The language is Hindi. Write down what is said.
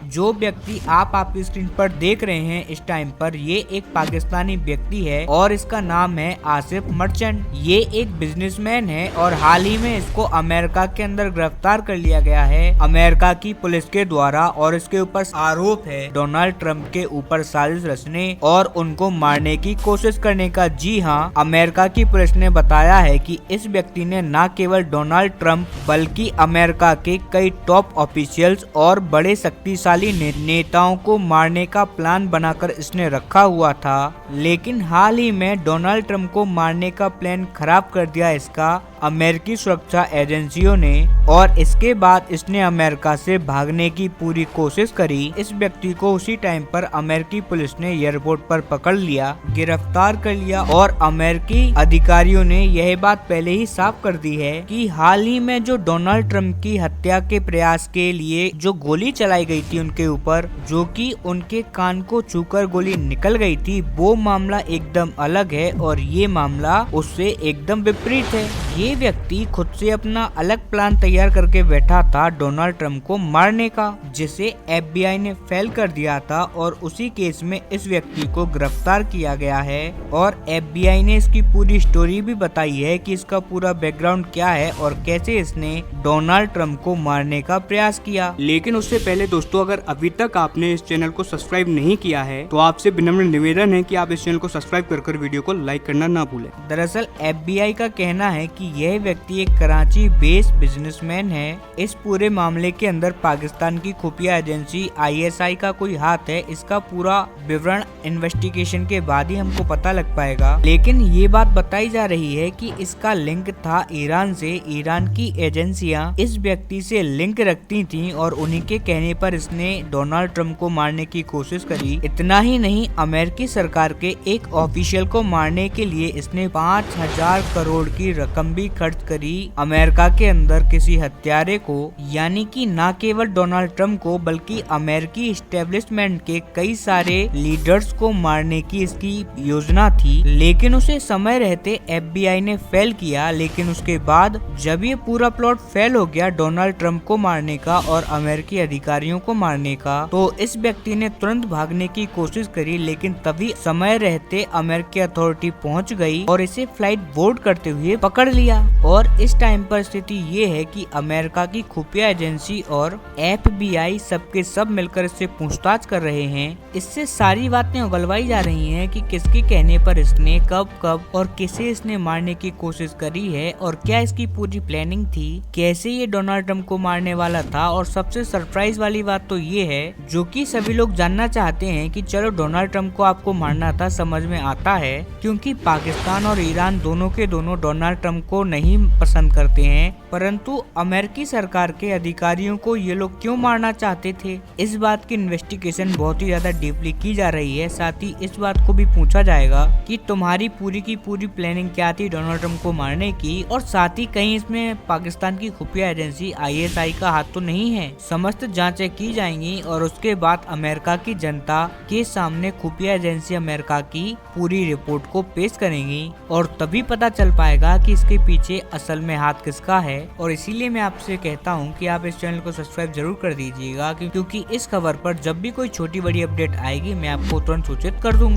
जो व्यक्ति आप आपकी स्क्रीन पर देख रहे हैं इस टाइम पर, ये एक पाकिस्तानी व्यक्ति है और इसका नाम है आसिफ मर्चेंट। ये एक बिजनेसमैन है और हाल ही में इसको अमेरिका के अंदर गिरफ्तार कर लिया गया है अमेरिका की पुलिस के द्वारा, और इसके ऊपर आरोप है डोनाल्ड ट्रंप के ऊपर साजिश रचने और उनको मारने की कोशिश करने का। जी हाँ, अमेरिका की पुलिस ने बताया है कि इस व्यक्ति ने न केवल डोनाल्ड ट्रंप बल्कि अमेरिका के कई टॉप ऑफिशियल्स और बड़े शक्तिशाली नेताओं को मारने का प्लान बनाकर इसने रखा हुआ था, लेकिन हाल ही में डोनाल्ड ट्रंप को मारने का प्लान खराब कर दिया इसका अमेरिकी सुरक्षा एजेंसियों ने, और इसके बाद इसने अमेरिका से भागने की पूरी कोशिश करी। इस व्यक्ति को उसी टाइम पर अमेरिकी पुलिस ने एयरपोर्ट पर पकड़ लिया, गिरफ्तार कर लिया, और अमेरिकी अधिकारियों ने यह बात पहले ही साफ कर दी है कि हाल ही में जो डोनाल्ड ट्रंप की हत्या के प्रयास के लिए जो गोली चलाई गई थी उनके ऊपर, जो कि उनके कान को छूकर गोली निकल गई थी, वो मामला एकदम अलग है और ये मामला उससे एकदम विपरीत है। ये व्यक्ति खुद से अपना अलग प्लान तैयार करके बैठा था डोनाल्ड ट्रंप को मारने का, जिसे FBI ने फेल कर दिया था, और उसी केस में इस व्यक्ति को गिरफ्तार किया गया है। और FBI ने इसकी पूरी स्टोरी भी बताई है कि इसका पूरा बैकग्राउंड क्या है और कैसे इसने डोनाल्ड ट्रंप को मारने का प्रयास किया। लेकिन उससे पहले दोस्तों, अगर अभी तक आपने इस चैनल को सब्सक्राइब नहीं किया है तो आपसे विनम्र निवेदन है कि आप इस चैनल को सब्सक्राइब कर वीडियो को लाइक करना ना भूलें। दरअसल FBI का कहना है कि यह व्यक्ति एक कराची बेस्ड बिजनेसमैन है। इस पूरे मामले के अंदर पाकिस्तान की खुफिया एजेंसी ISI का कोई हाथ है। इसका पूरा विवरण इन्वेस्टिगेशन के बाद ही हमको पता लग पाएगा, लेकिन ये बात बताई जा रही है कि इसका लिंक था ईरान से। ईरान की एजेंसियां इस व्यक्ति से लिंक रखती थीं और उन्हीं के कहने पर इसने डोनाल्ड ट्रंप को मारने की कोशिश करी। इतना ही नहीं, अमेरिकी सरकार के एक ऑफिशियल को मारने के लिए इसने 5000 करोड़ की रकम भी खर्च करी अमेरिका के अंदर किसी हत्यारे को, यानी कि न केवल डोनाल्ड ट्रंप को बल्कि अमेरिकी एस्टेब्लिशमेंट के कई सारे लीडर्स को मारने की इसकी योजना थी। लेकिन उसे समय रहते FBI ने फेल किया। लेकिन उसके बाद जब ये पूरा प्लॉट फेल हो गया डोनाल्ड ट्रंप को मारने का और अमेरिकी अधिकारियों को मारने का, तो इस व्यक्ति ने तुरंत भागने की कोशिश करी, लेकिन तभी समय रहते अमेरिकी अथॉरिटी पहुंच गई और इसे फ्लाइट बोर्ड करते हुए पकड़ लिया। और इस टाइम पर स्थिति ये है कि अमेरिका की खुफिया एजेंसी और FBI सबके सब मिलकर इससे पूछताछ कर रहे हैं। इससे सारी बातें उगलवाई जा रही हैं कि किसके कहने पर इसने कब और किसे इसने मारने की कोशिश करी है और क्या इसकी पूरी प्लानिंग थी, कैसे ये डोनाल्ड ट्रंप को मारने वाला था। और सबसे सरप्राइज वाली बात तो ये है, जो कि सभी लोग जानना चाहते हैं कि चलो डोनाल्ड ट्रंप को आपको मारना था, समझ में आता है, क्योंकि पाकिस्तान और ईरान दोनों के दोनों डोनाल्ड ट्रंप को नहीं पसंद करते हैं, परंतु अमेरिकी सरकार के अधिकारियों को ये लोग क्यों मारना चाहते थे, इस बात की इन्वेस्टिगेशन बहुत ही ज्यादा डीपली की जा रही है। साथ ही इस बात को भी पूछा जाएगा कि तुम्हारी पूरी की पूरी प्लानिंग क्या थी डोनाल्ड ट्रंप को मारने की, और साथ ही कहीं इसमें पाकिस्तान की खुफिया एजेंसी ISI का हाथ तो नहीं है। समस्त जांचें की जाएंगी और उसके बाद अमेरिका की जनता के सामने खुफिया एजेंसी अमेरिका की पूरी रिपोर्ट को पेश करेंगी, और तभी पता चल पाएगा कि इसके पीछे असल में हाथ किसका है। और इसीलिए मैं आपसे कहता हूं कि आप इस चैनल को सब्सक्राइब जरूर कर दीजिएगा, क्योंकि इस खबर पर जब भी कोई छोटी बड़ी अपडेट आएगी मैं आपको तुरंत सूचित कर दूंगा।